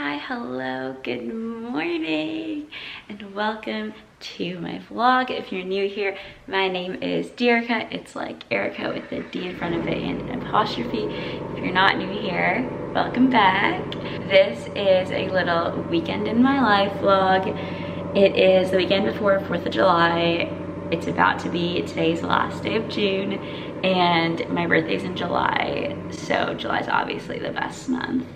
Hi, hello, good morning, and welcome to my vlog. If you're new here, my name is Derica. It's like Erica with the D in front of it and an apostrophe. If you're not new here, welcome back. This is a little weekend in my life vlog. It is the weekend before 4th of July. It's about to be, today's the last day of June, and my birthday's in July, so July's obviously the best month.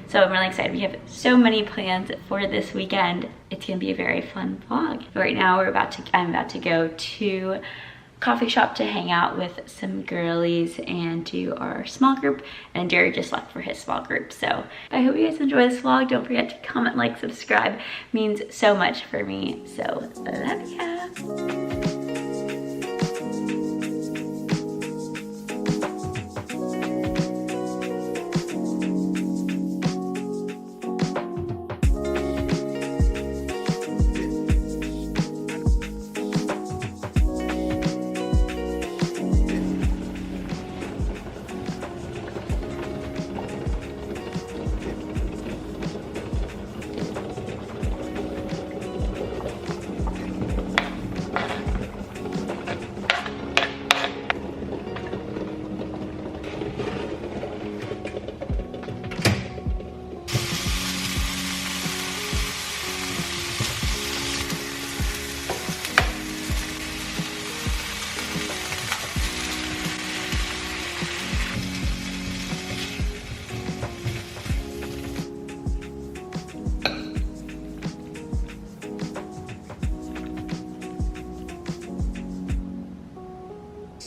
So I'm really excited. We have so many plans for this weekend. It's gonna be a very fun vlog. Right now I'm about to go to a coffee shop to hang out with some girlies and do our small group, and Derek just left for his small group. So I hope you guys enjoy this vlog. Don't forget to comment, like, subscribe. It means so much for me. So love ya.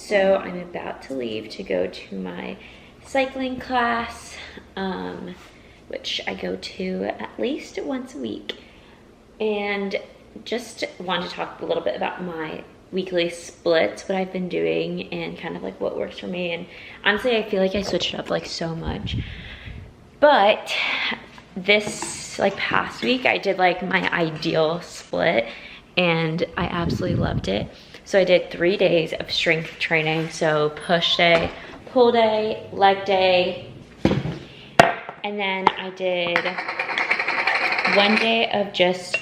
So I'm about to leave to go to my cycling class, which I go to at least once a week. And just wanted to talk a little bit about my weekly splits, what I've been doing, and kind of like what works for me. And honestly, I feel like I switched it up like so much. But this like past week, I did like my ideal split, and I absolutely loved it. So I did 3 days of strength training. So push day, pull day, leg day. And then I did 1 day of just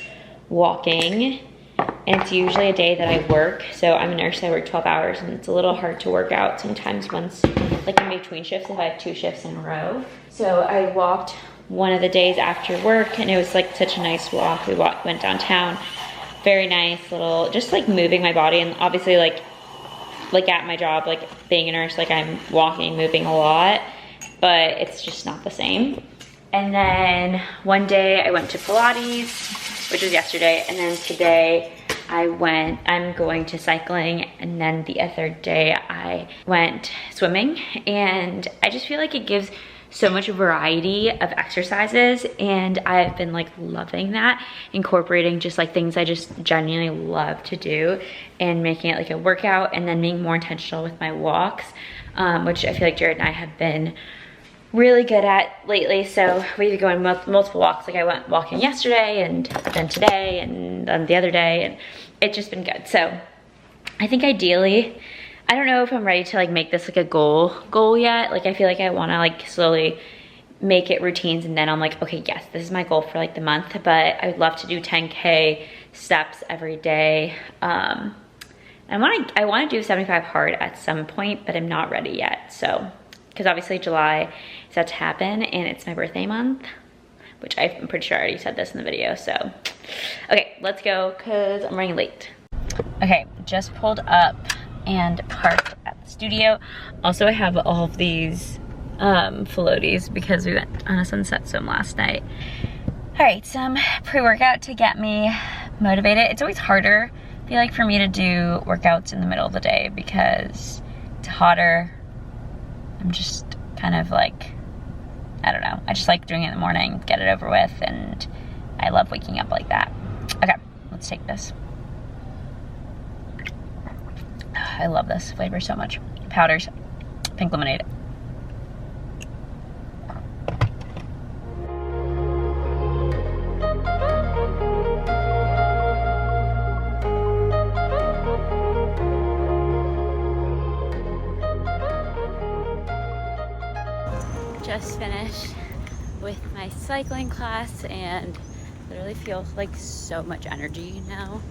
walking. And it's usually a day that I work. So I'm a nurse, I work 12 hours, and it's a little hard to work out sometimes once, like in between shifts, if I have 2 shifts in a row. So I walked one of the days after work, and it was like such a nice walk. We went downtown. Very nice little, just like moving my body, and obviously like at my job, like being a nurse, like I'm walking, moving a lot, but it's just not the same. And then one day I went to Pilates, which was yesterday, and then today I'm going to cycling, and then the other day I went swimming. And I just feel like it gives so much variety of exercises, and I've been like loving that, incorporating just like things I just genuinely love to do and making it like a workout, and then being more intentional with my walks, which I feel like Jared and I have been really good at lately. So we've been going multiple walks. Like I went walking yesterday, and then today, and then the other day, and it's just been good. So I think ideally, I don't know if I'm ready to like make this like a goal yet. Like I feel like I want to like slowly make it routines, and then I'm like, okay, yes, this is my goal for like the month. But I would love to do 10K steps every day. I want to do 75 hard at some point, but I'm not ready yet. So, because obviously July is about to happen, and it's my birthday month, which I'm pretty sure I already said this in the video. So, okay, let's go, because I'm running late. Okay, just pulled up and parked at the studio. Also, I have all of these floaties because we went on a sunset swim last night. All right, some pre-workout to get me motivated. It's always harder, I feel like, for me to do workouts in the middle of the day because it's hotter. I'm just kind of like, I don't know. I just like doing it in the morning, get it over with, and I love waking up like that. Okay, let's take this. I love this flavor so much. Powders, pink lemonade. just finished with my cycling class and literally feel like so much energy now.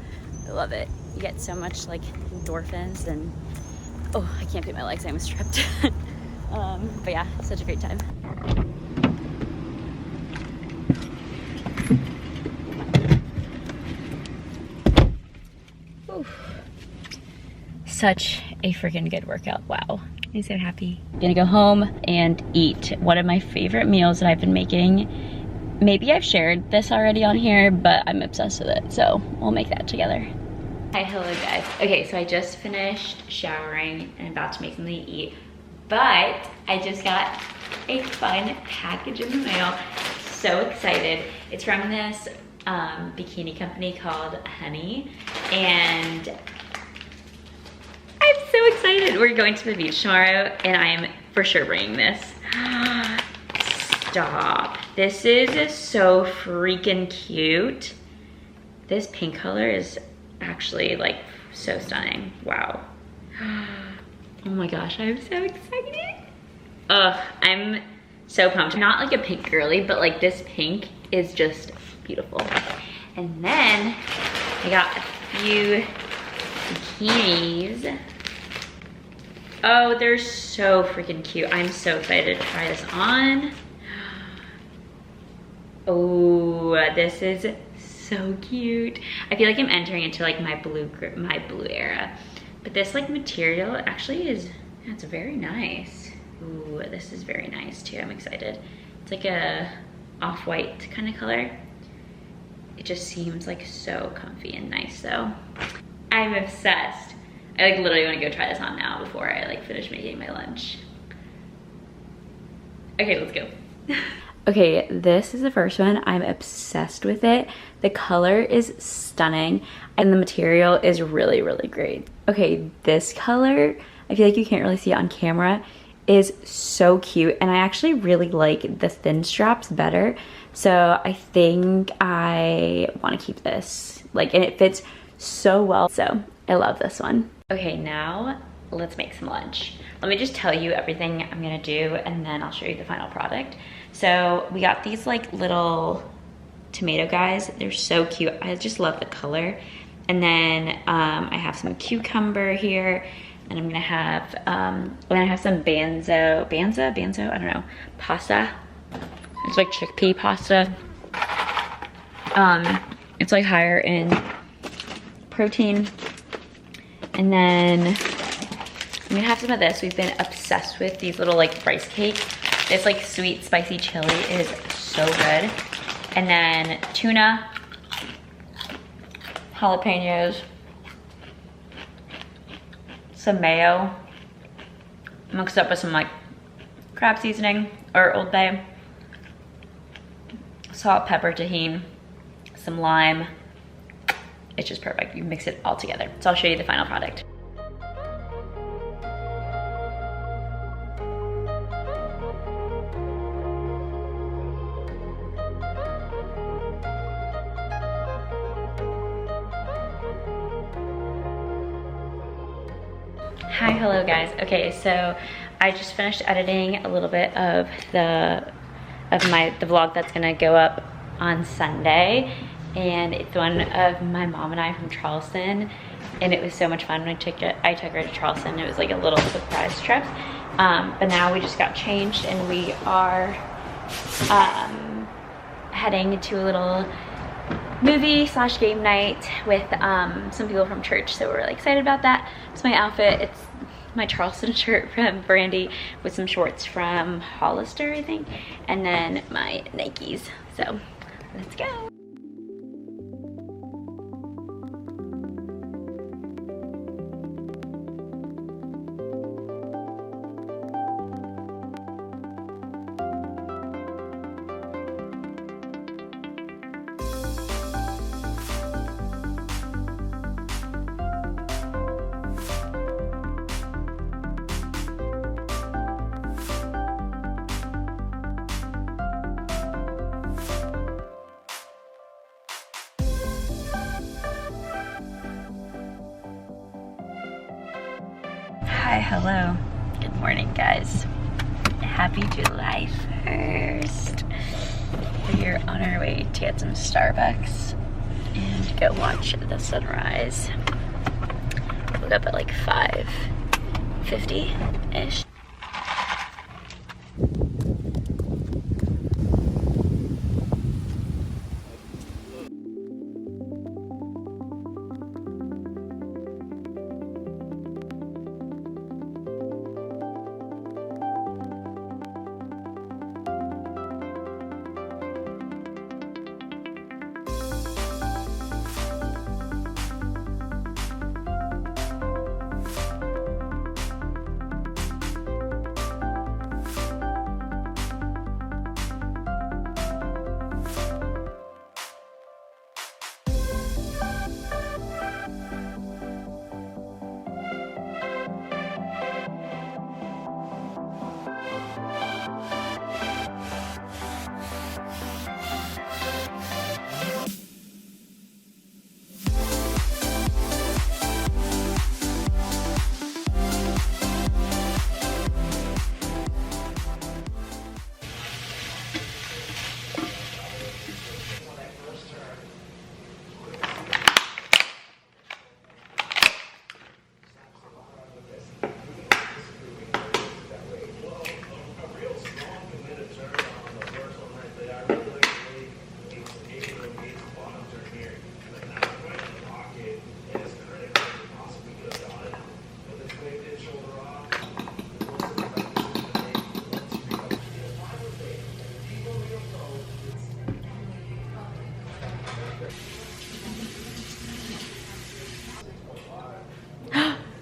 I love it. You get so much like endorphins and oh, I can't feel my legs, I almost tripped. But yeah, such a great time. Such a freaking good workout. Wow. I'm so happy. I'm gonna go home and eat one of my favorite meals that I've been making. Maybe I've shared this already on here, but I'm obsessed with it, so we'll make that together. Hi, hello guys. Okay, so I just finished showering and about to make something to eat, but I just got a fun package in the mail. So excited. It's from this bikini company called Honey, and I'm so excited. We're going to the beach tomorrow and I'm for sure bringing this. Stop. This is so freaking cute. This pink color is actually like so stunning. Wow. Oh my gosh, I'm so excited. I'm so pumped. I'm not like a pink girly, but like this pink is just beautiful. And then I got a few bikinis. Oh, they're so freaking cute. I'm so excited to try this on. Oh, this is so cute. I feel like I'm entering into like my blue era. But this like material actually is, it's very nice. Ooh, this is very nice too. I'm excited. It's like a off-white kind of color. It just seems like so comfy and nice though. I'm obsessed. I like literally want to go try this on now before I like finish making my lunch. Okay, let's go. Okay, this is the first one. I'm obsessed with it. The color is stunning and the material is really, really great. Okay, this color, I feel like you can't really see it on camera, is so cute, and I actually really like the thin straps better. So I think I want to keep this, like, and it fits so well. So I love this one. Okay, now let's make some lunch. Let me just tell you everything I'm gonna do and then I'll show you the final product. So we got these like little tomato guys. They're so cute. I just love the color. And then I have some cucumber here, and I'm gonna have some banzo, I don't know, pasta. It's like chickpea pasta. It's like higher in protein. And then I'm gonna have some of this. We've been obsessed with these little like rice cakes. This like sweet spicy chili is so good. And then tuna, jalapenos, some mayo, mixed up with some like crab seasoning or Old Bay, salt, pepper, tahini, some lime. It's just perfect. You mix it all together. So I'll show you the final product. Hi, hello guys. Okay, so I just finished editing a little bit of the vlog that's gonna go up on Sunday. And it's one of my mom and I from Charleston, and it was so much fun when I took her to Charleston. It was like a little surprise trip, but now we just got changed and we are heading to a little movie / game night with some people from church, so we're really excited about that. It's my outfit. It's my Charleston shirt from Brandy with some shorts from Hollister, I think, and then my Nikes. So let's go. Hi, hello. Good morning, guys. Happy July 1st. We're on our way to get some Starbucks and go watch the sunrise. Woke up at like 5:50-ish.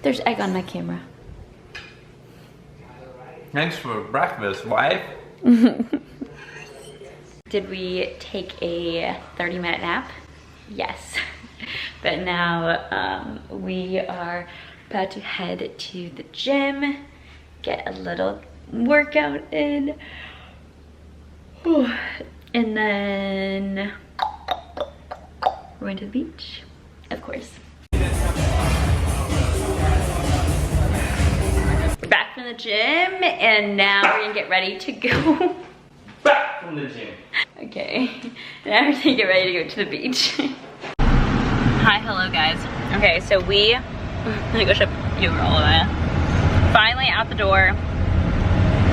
There's egg on my camera. Thanks for breakfast, wife. Did we take a 30-minute nap? Yes. But now we are about to head to the gym, get a little workout in, and then we're going to the beach, of course. Back from the gym, and now we're gonna get ready to go. Back from the gym. Okay, now we're gonna get ready to go to the beach. Hi, hello guys. Okay, so we, let me go ship you over all of that. Finally out the door.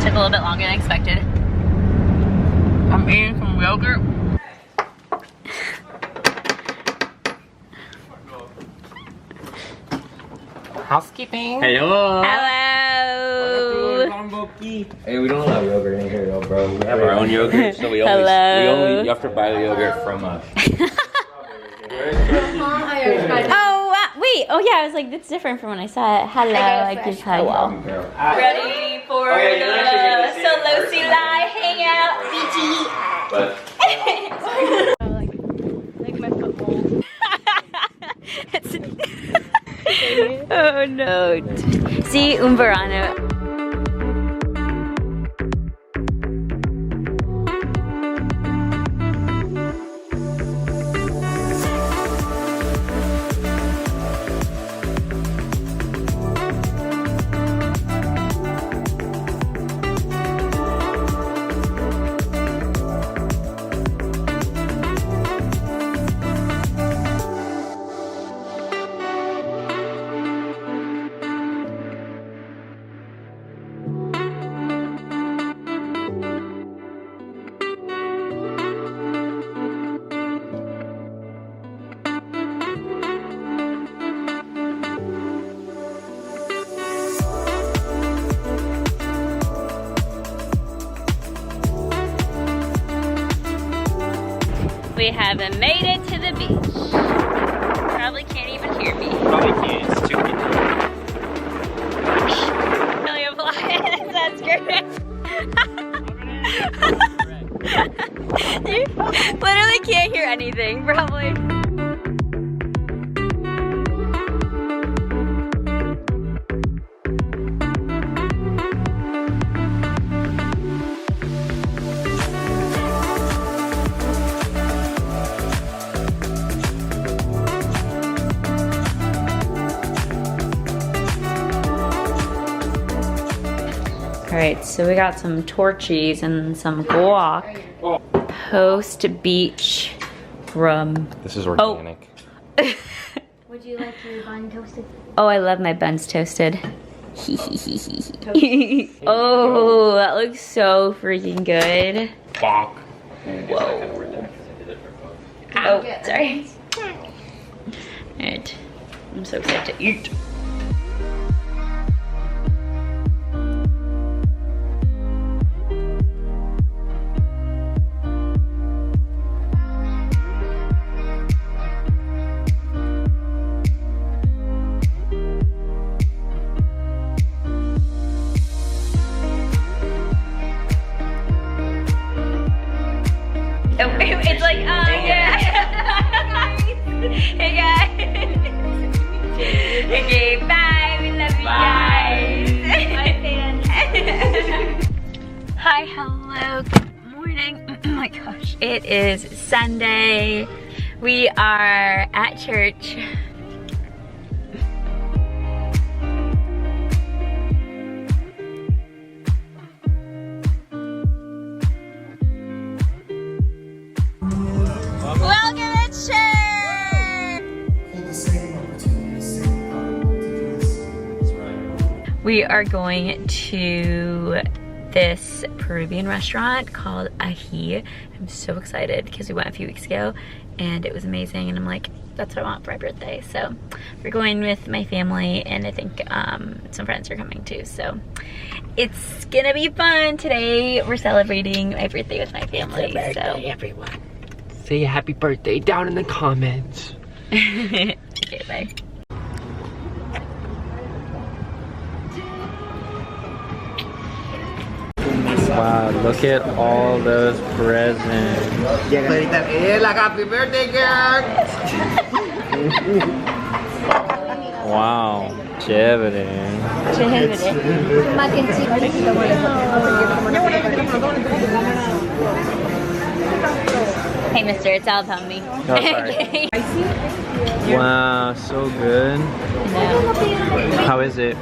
Took a little bit longer than expected. I'm eating some yogurt. Housekeeping. Hello. Hello. Hey, we don't allow yogurt in here, though, bro. We have our own yogurt, so we only you have to buy the yogurt from us. Wait. Oh yeah, I was like, that's different from when I saw it. Hello, I just hug you. Ready for the Solo Lai hangout, BG. Like my football. Oh no. See, un verano. We have made it to the beach. Probably can't even hear me. Probably can't, it's too windy. Really flying. That's great. You literally can't hear anything, probably. All right, so we got some torchies and some guac. toast beach rum. This is organic. Would you like your bun toasted? Oh, I love my buns toasted. Oh, that looks so freaking good. Bonk. Whoa. Oh, sorry. Alright. I'm so excited to eat. It's like, yeah. Hey guys. Okay, bye. We love you guys. Bye, fans. Hi, hello, good morning. Oh my gosh. It is Sunday. We are at church. Welcome to church! We are going to this Peruvian restaurant called Ají. I'm so excited because we went a few weeks ago and it was amazing, and I'm like, that's what I want for my birthday. So we're going with my family, and I think some friends are coming too. So it's gonna be fun. Today we're celebrating my birthday with my family. Birthday, everyone. Say happy birthday down in the comments. Okay, bye. Wow, look at all those presents. Happy birthday, girl. Wow, chévere. Hey mister, it's all about me. Oh, sorry. Wow, so good. How is it?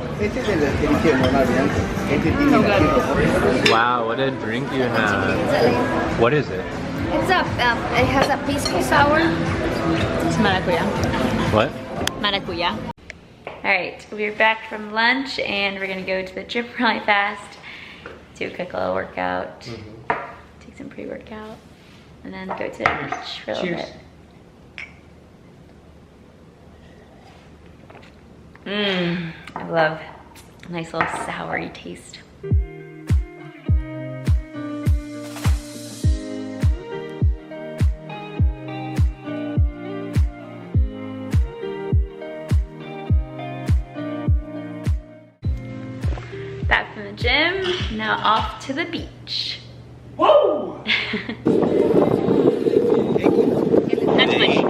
Wow, what a drink you have. What is it? It's it has a peaceful sour. It's maracuya. What? Maracuya. Alright, we're back from lunch and we're gonna go to the gym really fast. Do a quick little workout. Take some pre-workout. And then go to the beach for a little bit. I love a nice little soury taste. Back from the gym, now off to the beach. Whoa!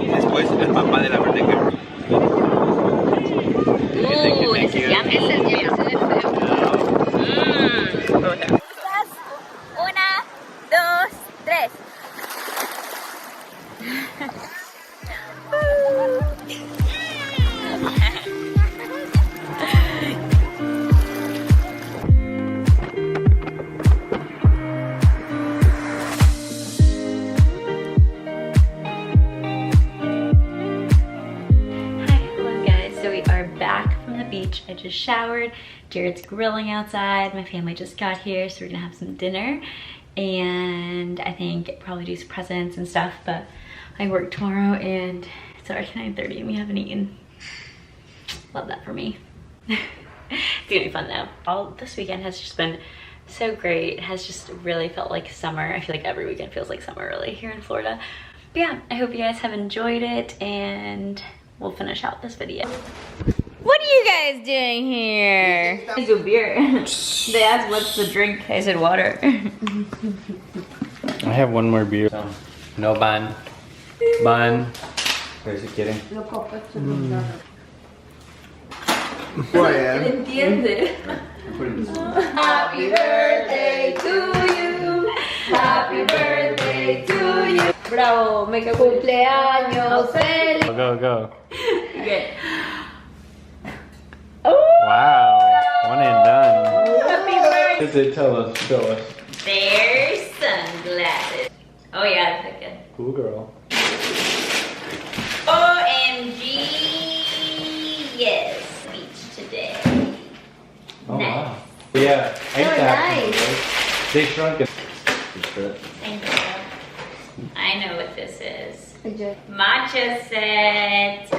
Después el papá de la verde que... Ooh, this is yummy. Una, dos, tres. Beach. I just showered. Jared's grilling outside. My family just got here, so we're gonna have some dinner and I think probably do some presents and stuff, but I work tomorrow and it's already 9:30 and we haven't eaten. Love that for me. It's gonna be fun though. All this weekend has just been so great. It has just really felt like summer. I feel like every weekend feels like summer really here in Florida. But yeah, I hope you guys have enjoyed it and we'll finish out this video. What are you guys doing here? I do beer. They asked what's the drink. I said water. I have one more beer. No bun. Bun. Where's it kidding? Entiende. Happy birthday to you. Happy birthday to you. Bravo, make a cumpleaños feliz. Go, go. Okay. Wow, one and done. Happy birthday. What did they tell us? Show us. There's sunglasses. Oh yeah, that's good. Cool girl. OMG, yes, beach today. Oh Nice. wow. Yeah, I Very tapped nice. them. They shrunk it. Thank you. I know what this is. Enjoy. Matcha set.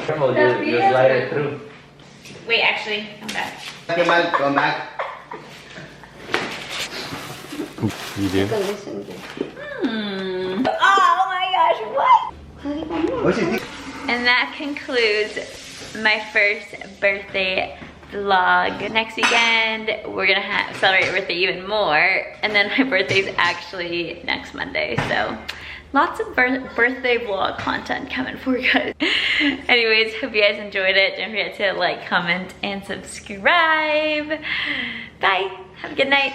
Careful, you slide it through. Wait, actually, come back. Come back. You do? Oh my gosh, what? What's it? And that concludes my first birthday vlog. Next weekend, we're gonna celebrate birthday even more. And then my birthday's actually next Monday, so lots of birthday vlog content coming for you guys. Anyways, hope you guys enjoyed it. Don't forget to like, comment, and subscribe. Bye, have a good night.